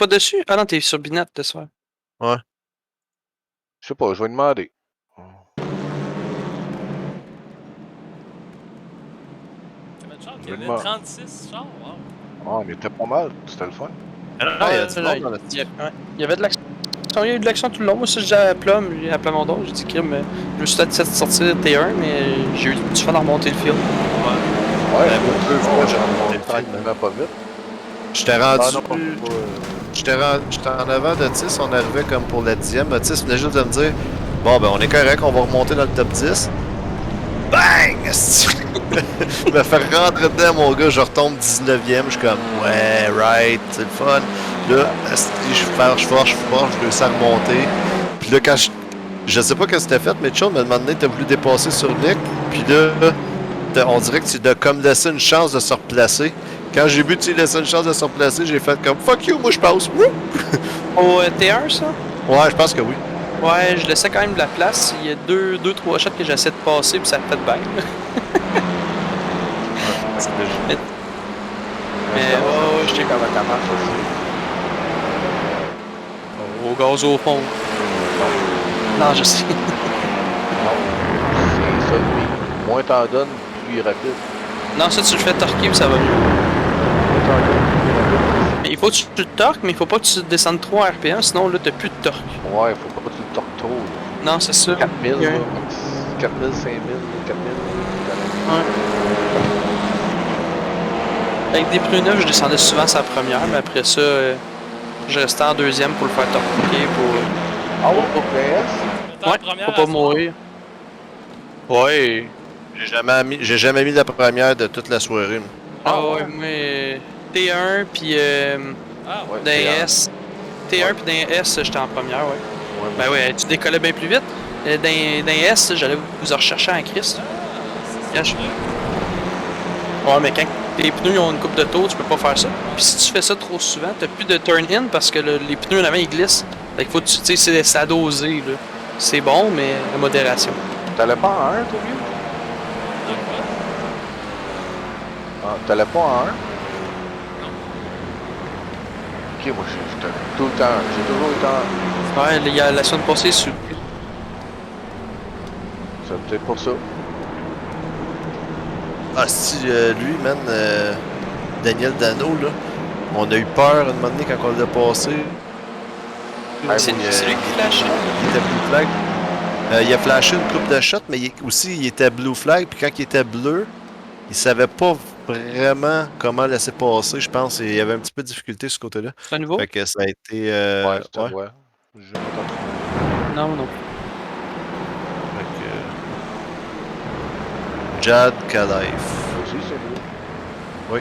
pas dessus? Ah non, t'es sur Binette ce soir. Ouais. Je sais pas, je vais demander. Combien de chars? Je Il y avait demande. 36 chars, wow. Ah, mais t'es pas mal, c'était le fun. Ah, il y a du monde dans le Il y avait de l'action. Il y a eu de l'action tout le long. Moi, ça, je disais à Plum, à Plamondon, j'ai dit, crime, je me suis fait sortir T1, mais j'ai eu du fun à remonter le field. Ouais, Ben, moi, 2 fois, j'ai remonté remonté le film, tranquillement pas vite. J'étais rendu. Ah non, pas. J'étais en avant de Otis, on arrivait comme pour la 10e. Otis venait juste de me dire bon, ben, on est correct, on va remonter dans le top 10. Bang! Il m'a fait rentrer dedans, mon gars, je retombe 19e. Je suis comme, ouais, right, c'est le fun. Là, je force, je réussis à remonter. Puis là, quand je sais pas ce que c'était fait, mais Chum m'a demandé, t'as voulu dépasser sur Nick. Puis là, on dirait que tu as comme laissé une chance de se replacer. Quand j'ai vu que tu laissais une chance de se replacer, j'ai fait comme fuck you, moi je passe. Au T1, ça? Ouais, je pense que oui. Ouais, je laissais quand même de la place. Il y a 2-3 shots que j'essaie de passer, puis ça me fait de bain. Mais ouais, je t'ai comment ça marche aussi. au gaz au fond. Non, je sais. Non, c'est ça, lui. Moins t'en donnes, plus il est rapide. Non, ça, tu le fais torquer, puis ça va mieux. Moins t'en donnes, plus il est rapide. Mais il faut que tu le torques, mais il faut pas que tu descendes trop à RPM, sinon là, t'as plus de torque. Ouais, faut pas que tu le torques trop. Là. Non, c'est ça. 4000, Yeah. là. 4000, 5000, 4000. Ouais. Avec des pneus neufs, je descendais souvent sa première, mais après ça, je restais en deuxième pour le faire torquer pour. Ah ouais, pour PS? Ouais, faut pas mourir. Ouais. J'ai jamais mis la première de toute la soirée. Moi. Ah ouais, moi, T1 puis Ah, Ouais, d'un T1. S. T1 puis d'un S, j'étais en première, ouais. Ouais, Ben ouais, tu décollais bien plus vite. D'un S, j'allais vous en rechercher en Christ. c'est je- vrai. Ouais, mais quand tes pneus ont une coupe de tour, tu peux pas faire ça. Puis si tu fais ça trop souvent, t'as plus de turn-in parce que les pneus en avant ils glissent. Fait qu'il faut que tu sais, c'est à doser, là. C'est bon, mais à modération. T'allais pas en 1, toi, vieux? De quoi? Ah, t'allais pas en 1? Ok, moi, j'étais tout le temps. J'ai toujours été en 1. Ouais, il y a la semaine passée sur. C'est peut-être pour ça. Ah, si, lui, man, Daniel Dano, là, on a eu peur une moment donné quand on l'a passé. C'est lui qui flashait. Il était blue flag. Il a flashé une coupe de shot, mais aussi il était blue flag. Puis quand il était bleu, il savait pas vraiment comment laisser passer, je pense. Et il y avait un petit peu de difficulté sur ce côté-là. C'est un nouveau? Fait que ça a été. Ouais, c'était ouais. ouais. Je vais pas trop. Non, non. Fait que, Jad Kalaif. Aussi, c'est lui. Oui.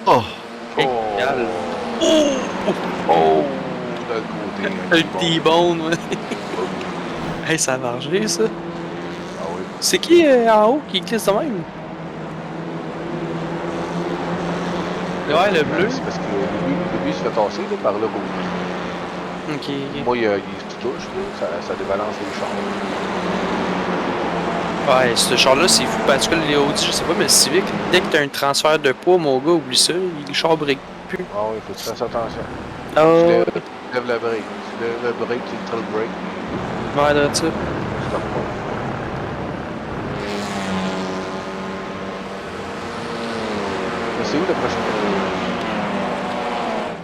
Oh! Égal. Oh! De l'autre côté. Un T-bone, ouais. Hey, ça a marché, ça. Ah oui. C'est qui en haut qui glisse de même? Ouais, le bleu. C'est parce que lui, il se fait tasser là, par le rouge. Ok. Moi, il se touche, là, ça débalance les chars. Ouais, ce char-là, c'est fou. En tout cas, les Audi, je sais pas, mais le Civic, dès que t'as un transfert de poids, mon gars, oublie ça. Le char break plus. Ah oui, faut que tu fasses attention. Oh. Tu lèves la break. Tu lèves le break, tu le trail break. Ouais, là, ça. Tu stoppes pas. Mais c'est où la prochaine?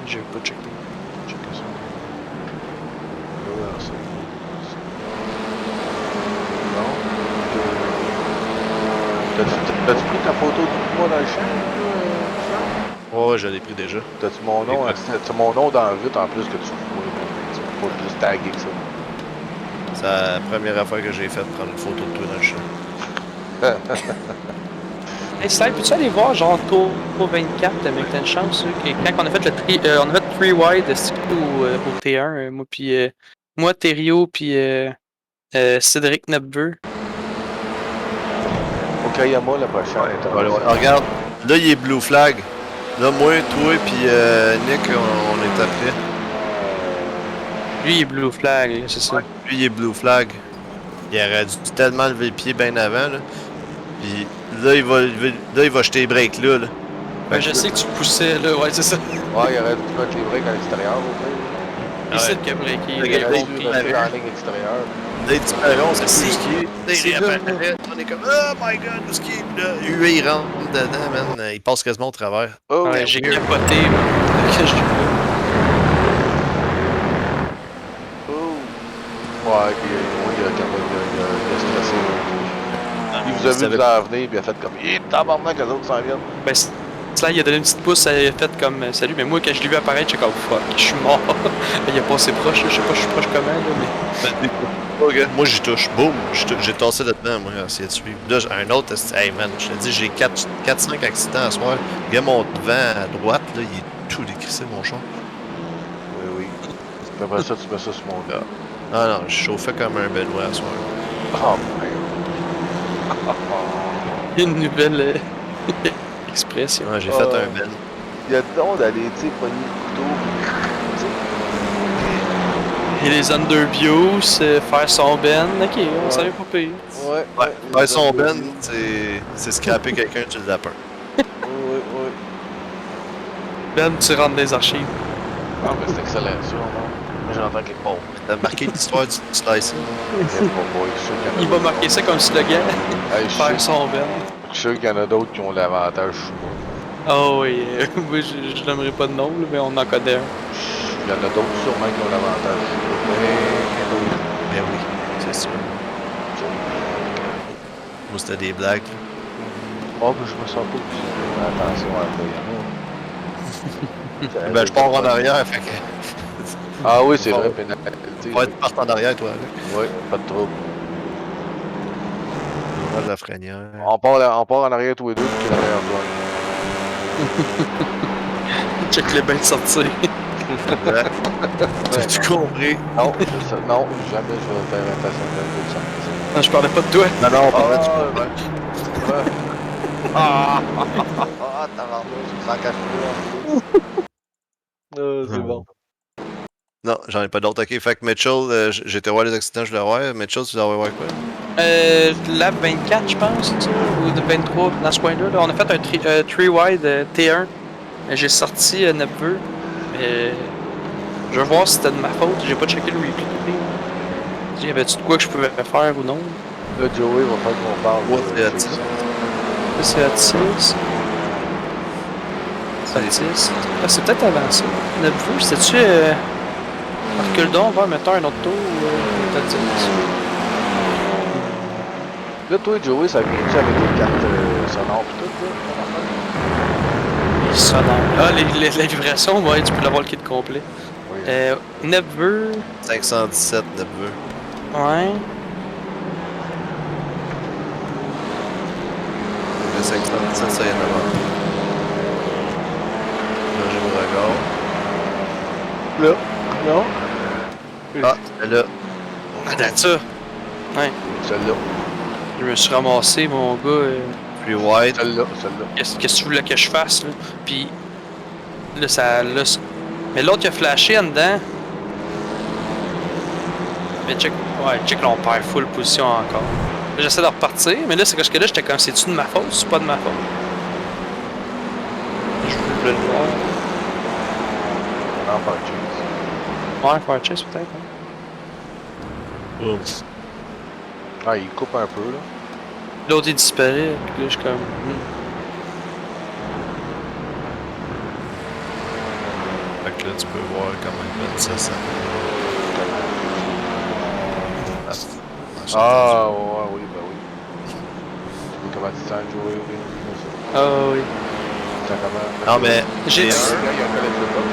Je vais pas checker. Checker ça. Là, c'est... Non. T'as-tu pris ta photo de moi dans le champ? Ouais, je l'ai pris déjà. T'as-tu mon nom? T'as mon nom dans le vite en plus que tu fous. Tu peux pas juste taguer que ça. C'est la première affaire que j'ai faite, prendre une photo de toi dans le champ. Hey, Sly, peux-tu aller voir, genre, tour 24, mais que t'as une chance, que quand on a fait on a fait 3 wide au T1, moi, puis moi, Thériault, puis Cédric Nepveux. Okayama, la prochaine. Regarde, Là, il est blue flag. Là, moi, toi et puis Nick, on est après. Lui, il est blue flag, là, c'est ça. Lui, il est blue flag. Il aurait dû tellement lever le pied bien avant, là. Puis là, il va jeter les breaks là. Ben, je sais que tu poussais, là, ouais, c'est ça. Ouais, il aurait dû mettre les breaks à l'extérieur, au pire. Il sait qu'il a breaké. Le Il a gars, Il aurait compris. dû rester dans la ligne extérieure. Là, il disparaît, on sait plus C'est- où ce qu'il est. Là, il c'est réapparaît. On est comme, oh my god, où ce qu'il est? Puis là, lui, il rentre dedans, man. Il passe quasiment au travers. Oh, Ouais, j'ai capoté, là. Que je- oh. Ouais, puis il a stressé. Il vous a vu vous en venir, puis il a fait comme, il tabarnak, les autres s'en viennent. Ben, là, il a donné une petite pouce, il a fait comme salut, mais moi, quand je l'ai vu apparaître, j'étais comme fuck, je suis mort. Il a passé proche, là, je sais pas, je suis proche comment, là, mais. Moi, j'y touche. Boum! J'ai tassé là-dedans, moi, à essayer de suivre. Là, un autre, hey man, je te dis, j'ai 4-5 accidents à soir. Le gars, mon devant à droite, là, il est tout décrissé, mon char. Oui, oui. Puis après ça, tu mets ça sur mon gars. Ah non, je chauffais comme un Benoît à soir. Oh, merde. Une nouvelle expression. Ouais, j'ai fait un Ben. Il y a donc d'aller, tu sais, pogner le couteau, tu sais. Et les underviews, faire son ben, ok, on savait pas pire. Ouais, Ouais, faire son Ben, c'est scraper quelqu'un du lapin. Oui, oui. Ben, tu rentres dans les archives. Ah, mais c'est excellent, ça, non? Moi, j'entends quelque part. T'as marqué l'histoire du slice. Il va marquer ça comme slogan. Hey, je Faire suis son ben. sûr qu'il y en a d'autres qui ont l'avantage sur moi. Oh oui, moi je n'aimerais pas de nom, là, mais on en connaît un. Il y en a d'autres sûrement qui ont l'avantage sur moi. Mais Ben oui, c'est sûr. Moi, c'était des blagues. oh, mais je me sens pas obligé de faire attention à ça. Ben, je pars en arrière, fait que. Ah oui, c'est vrai, pénalité. Ouais, tu pars en arrière, toi, avec. Oui, pas de trouble. Pas de la freinière. On part en arrière tous les deux, puis qui est l'arrière toi. Check les bains de sortir. Ouais. T'as-tu compris? Non, non, jamais je vais faire attention à ça. Non, je parlais pas de toi. Non, non, on parlait du ouais. Ah, tabarnouche, je me sens caché là. C'est bon. Non, j'en ai pas d'autres. Ok, fait que Mitchell, j'étais voir les accidents, je voulais voir. Mitchell, tu voulais voir quoi? Lab 24, je pense, ou de 23, dans ce coin-là. Là. On a fait un 3-wide T1. J'ai sorti Nepveux. Je vais voir si c'était de ma faute. J'ai pas checké le replay. Y avait-tu de quoi que je pouvais faire ou non? Là, Joey va faire qu'on parle. Ouais, c'est à ça. Ça, c'est à 6. C'est à 6. Ah, c'est peut-être avant ça. Nepveux, c'était-tu. Recule donc, va, mettons un autre tour. Peut-être 10. Là, toi, Joey, ça vient-tu avec des cartes sonores pis tout, là? Les sonores. Ah, la vibration, ouais, tu peux l'avoir le kit complet. Oui. Nepveux. 517, Nepveux. Ouais. Le 517, ça y est avant. Là, j'ai mon regard. Là? Non? Ah, là. Attends ça. Ouais. Celle-là. Je me suis ramassé, mon gars. Plus wide. Celle-là, celle-là. Qu'est-ce que tu voulais que je fasse, là? Puis. Là, ça. Là, mais l'autre, il a flashé en dedans. Mais check. Ouais, check, là, on perd full position encore. Là, j'essaie de repartir, mais là, c'est parce que là, j'étais comme, c'est-tu de ma faute ou c'est pas de ma faute? Je voulais le voir. Non, pas de chance. Ouais, faire chase peut-être. Hein? Boum. Ah, il coupe un peu, là. L'autre, il disparaît. Puis là, je suis comme. Fait que là, tu peux voir comment il fait ça. Ah, ouais, oui, ben oui. Tu vois comment tu sens, Joey? Ah oui. Tu sens comment? Non, mais. J'ai. Là, il y a un collet de pas.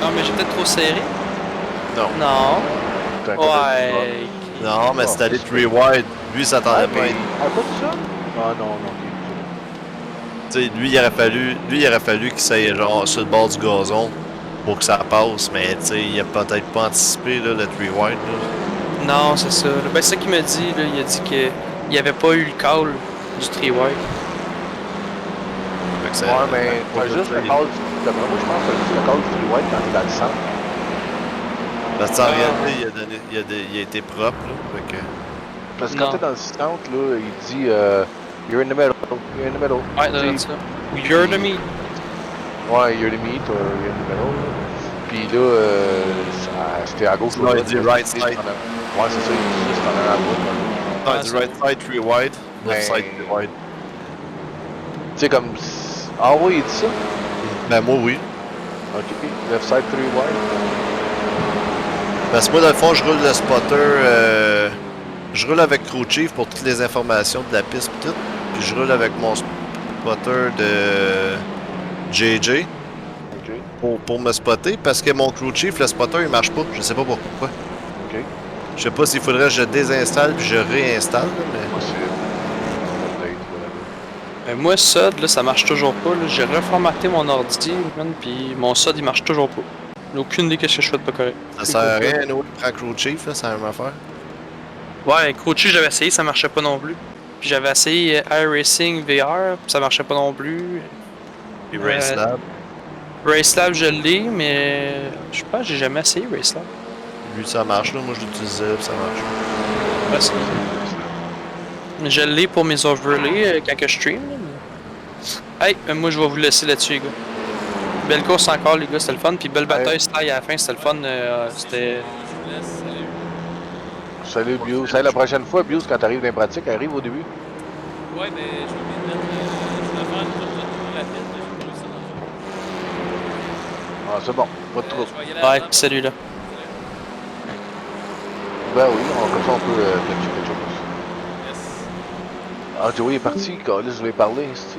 Ah, mais j'ai peut-être trop serré. Non. Non. T'as un collet de Ouais. Non, mais c'est allé 3 wide. Lui, ça Ah, s'attendait pas. mais. Ah, pas tout ça? Ah, non, non, ok. Tu sais, lui, il aurait fallu qu'il s'aille genre sur le bord du gazon pour que ça passe, mais tu sais, il a peut-être pas anticipé là, le 3 wide. Là. Non, c'est ça. Ben, c'est ça qu'il m'a dit. Là. Il a dit qu'il n'y avait pas eu le call du 3 wide. Fait que c'est- Ouais, mais t'as juste le call du... D'après moi, je pense que t'as juste le call du freeway quand t'es dans le centre. Parce qu'en réalité, il a été propre, là. Fait que... Parce que quand Non. t'es dans le centre, là, il dit You're in the middle, you're in the middle. Ouais, Tu sais, c'est ça. You're the meat. Ouais, you're the meat or you're in the middle. Puis là, c'était à gauche ou Non, à il droite. dit right side. Ouais, c'est ça, il dit juste en arrière à droite. Non, Ouais, il dit c'est right side 3 wide, left Ben- side 3 wide. Tu sais, comme. Ah oui, il dit ça? Ben moi, oui. Ok, left side 3 wide. Parce que moi, dans le fond, je roule le spotter. Je roule avec Crew Chief pour toutes les informations de la piste et tout. Puis je roule avec mon spotter de JJ Ok, pour me spotter. Parce que mon Crew Chief, le spotter, il marche pas. Je sais pas pourquoi. ok. Je sais pas s'il faudrait que je le désinstalle puis je réinstalle. Là, mais... Possible. Update, whatever. Moi, SOD, là, ça marche toujours pas. Là. J'ai reformaté mon ordi, man, puis mon SOD, il marche toujours pas. J'ai aucune idée qu'est-ce que je fais de pas correct. Ça sert à rien, nous, prends Crew Chief, là, c'est la même affaire. Ouais, Crouchy, j'avais essayé, ça marchait pas non plus. Puis j'avais essayé iRacing VR, puis ça marchait pas non plus. Puis RaceLab. RaceLab, je l'ai, mais je sais pas, j'ai jamais essayé RaceLab. Lui, ça marche, là. Moi, je l'utilisais, puis ça marche. Ouais, c'est- je l'ai pour mes overlays quand que je stream. Là, mais... Hey, moi je vais vous laisser là-dessus, les gars. Belle course encore, les gars, c'était le fun. Puis belle bataille, style à la fin, c'était le fun. C'était. Je vous laisse, salut. Salut, Bios. Salut, la prochaine fois, Bios, quand t'arrives dans les pratiques, arrive au début. Ouais, mais je vais mettre. Je vais faire une tour rapide, mais j'ai pas réussi à en faire. Ah, c'est bon, pas de trouble. Je vais y aller à Ouais, la puis celui-là. Ben oui, comme ça, on peut pitcher quelque chose. Yes. Ah, Joey est parti, Carlis, je voulais parler, ici.